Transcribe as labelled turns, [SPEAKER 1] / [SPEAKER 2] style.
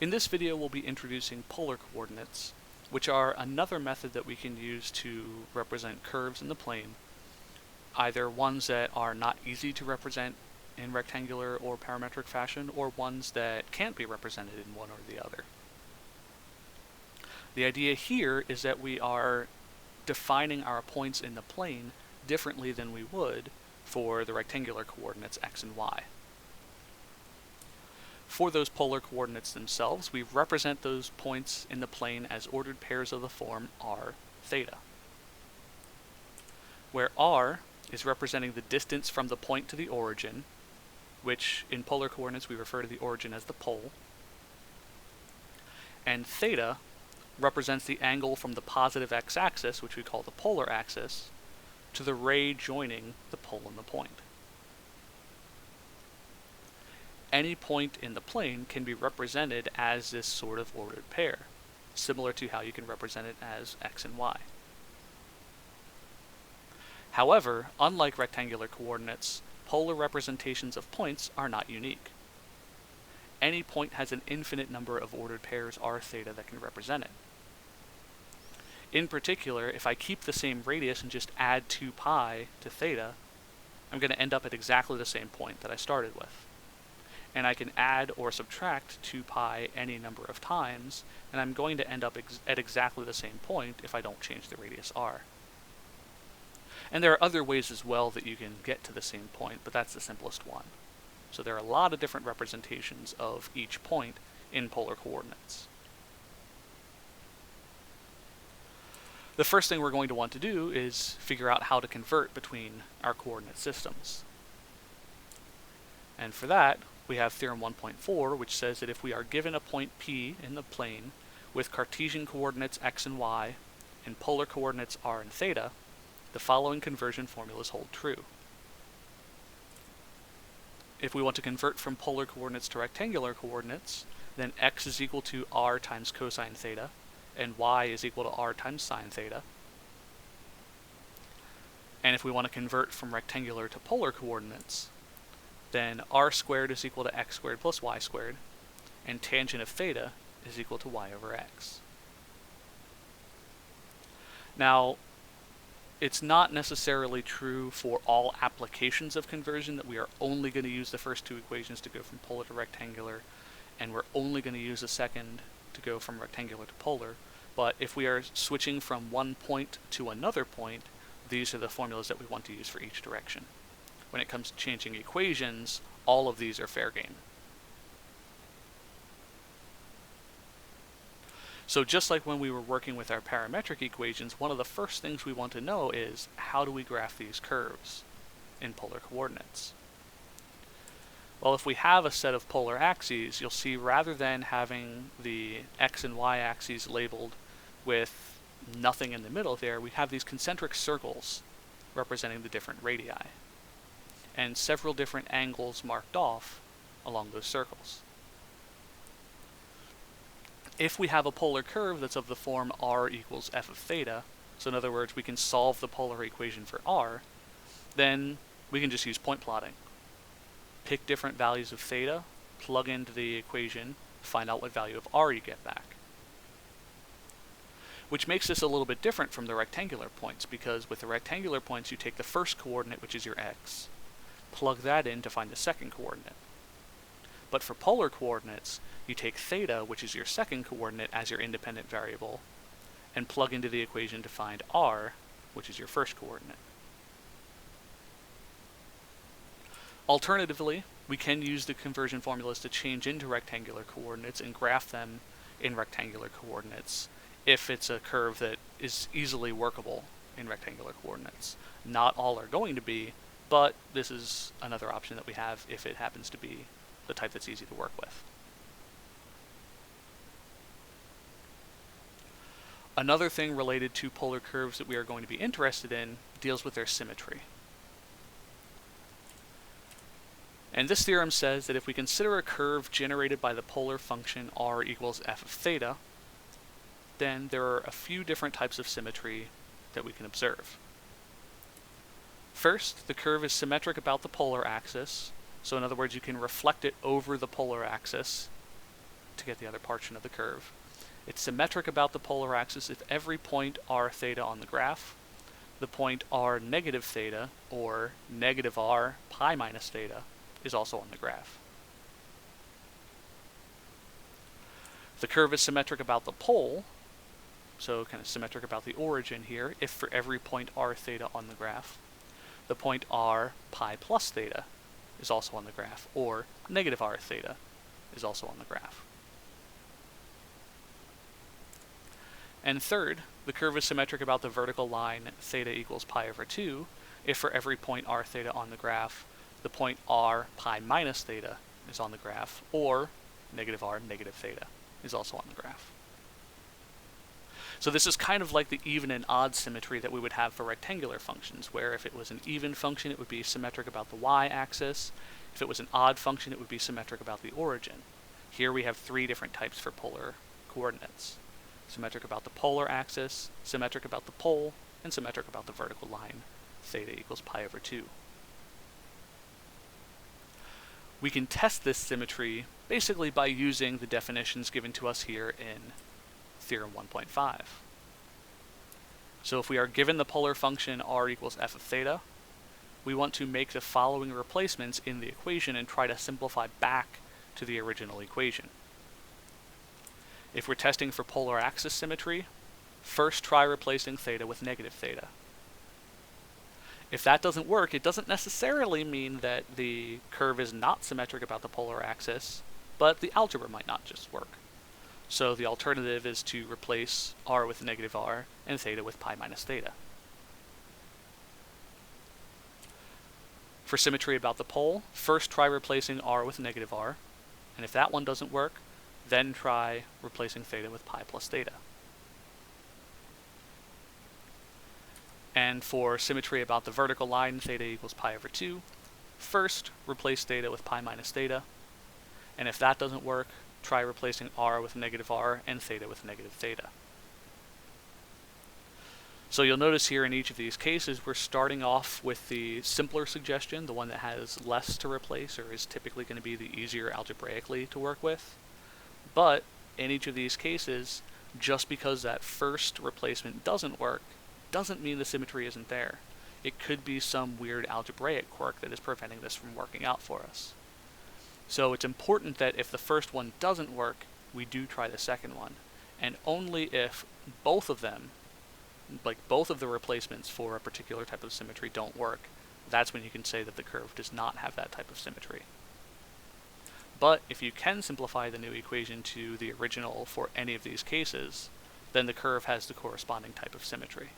[SPEAKER 1] In this video, we'll be introducing polar coordinates, which are another method that we can use to represent curves in the plane, either ones that are not easy to represent in rectangular or parametric fashion, or ones that can't be represented in one or the other. The idea here is that we are defining our points in the plane differently than we would for the rectangular coordinates x and y. For those polar coordinates themselves, we represent those points in the plane as ordered pairs of the form r theta, where r is representing the distance from the point to the origin, which in polar coordinates we refer to the origin as the pole, and theta represents the angle from the positive x-axis, which we call the polar axis, to the ray joining the pole and the point. Any point in the plane can be represented as this sort of ordered pair, similar to how you can represent it as x and y. However, unlike rectangular coordinates, polar representations of points are not unique. Any point has an infinite number of ordered pairs r theta that can represent it. In particular, if I keep the same radius and just add 2 pi to theta, I'm going to end up at exactly the same point that I started with. And I can add or subtract 2 pi any number of times, and I'm going to end up at exactly the same point if I don't change the radius r. And there are other ways as well that you can get to the same point, but that's the simplest one. So there are a lot of different representations of each point in polar coordinates. The first thing we're going to want to do is figure out how to convert between our coordinate systems. And for that, we have theorem 1.4, which says that if we are given a point P in the plane with Cartesian coordinates x and y and polar coordinates r and theta, the following conversion formulas hold true. If we want to convert from polar coordinates to rectangular coordinates, then x is equal to r times cosine theta, and y is equal to r times sine theta. And if we want to convert from rectangular to polar coordinates, then r squared is equal to x squared plus y squared, and tangent of theta is equal to y over x. Now, it's not necessarily true for all applications of conversion that we are only going to use the first two equations to go from polar to rectangular, and we're only going to use the second to go from rectangular to polar. But if we are switching from one point to another point, these are the formulas that we want to use for each direction. When it comes to changing equations, all of these are fair game. So just like when we were working with our parametric equations, one of the first things we want to know is how do we graph these curves in polar coordinates? Well, if we have a set of polar axes, you'll see rather than having the x and y axes labeled with nothing in the middle there, we have these concentric circles representing the different radii, and several different angles marked off along those circles. If we have a polar curve that's of the form r equals f of theta, so in other words we can solve the polar equation for r, then we can just use point plotting. Pick different values of theta, plug into the equation, find out what value of r you get back. Which makes this a little bit different from the rectangular points, because with the rectangular points you take the first coordinate, which is your x, plug that in to find the second coordinate. But for polar coordinates, you take theta, which is your second coordinate, as your independent variable, and plug into the equation to find r, which is your first coordinate. Alternatively, we can use the conversion formulas to change into rectangular coordinates and graph them in rectangular coordinates if it's a curve that is easily workable in rectangular coordinates. Not all are going to be, but this is another option that we have if it happens to be the type that's easy to work with. Another thing related to polar curves that we are going to be interested in deals with their symmetry. And this theorem says that if we consider a curve generated by the polar function r equals f of theta, then there are a few different types of symmetry that we can observe. First, the curve is symmetric about the polar axis, so in other words you can reflect it over the polar axis to get the other portion of the curve. It's symmetric about the polar axis if every point r theta on the graph, the point r negative theta, or negative r pi minus theta, is also on the graph. The curve is symmetric about the pole, so kind of symmetric about the origin here, if for every point r theta on the graph, the point r pi plus theta is also on the graph, or negative r theta is also on the graph. And third, the curve is symmetric about the vertical line theta equals pi over 2 if for every point r theta on the graph, the point r pi minus theta is on the graph, or negative r negative theta is also on the graph. So this is kind of like the even and odd symmetry that we would have for rectangular functions, where if it was an even function, it would be symmetric about the y-axis. If it was an odd function, it would be symmetric about the origin. Here we have three different types for polar coordinates. Symmetric about the polar axis, symmetric about the pole, and symmetric about the vertical line, theta equals pi over 2. We can test this symmetry basically by using the definitions given to us here in Theorem 1.5. So if we are given the polar function r equals f of theta, we want to make the following replacements in the equation and try to simplify back to the original equation. If we're testing for polar axis symmetry, first try replacing theta with negative theta. If that doesn't work, it doesn't necessarily mean that the curve is not symmetric about the polar axis, but the algebra might not just work. So the alternative is to replace r with negative r and theta with pi minus theta. For symmetry about the pole, first try replacing r with negative r, and if that one doesn't work, then try replacing theta with pi plus theta. And for symmetry about the vertical line, theta equals pi over 2, first replace theta with pi minus theta, and if that doesn't work, try replacing r with negative r and theta with negative theta. So you'll notice here in each of these cases, we're starting off with the simpler suggestion, the one that has less to replace or is typically going to be the easier algebraically to work with. But in each of these cases, just because that first replacement doesn't work, doesn't mean the symmetry isn't there. It could be some weird algebraic quirk that is preventing this from working out for us. So it's important that if the first one doesn't work, we do try the second one. And only if both of them, like both of the replacements for a particular type of symmetry don't work, that's when you can say that the curve does not have that type of symmetry. But if you can simplify the new equation to the original for any of these cases, then the curve has the corresponding type of symmetry.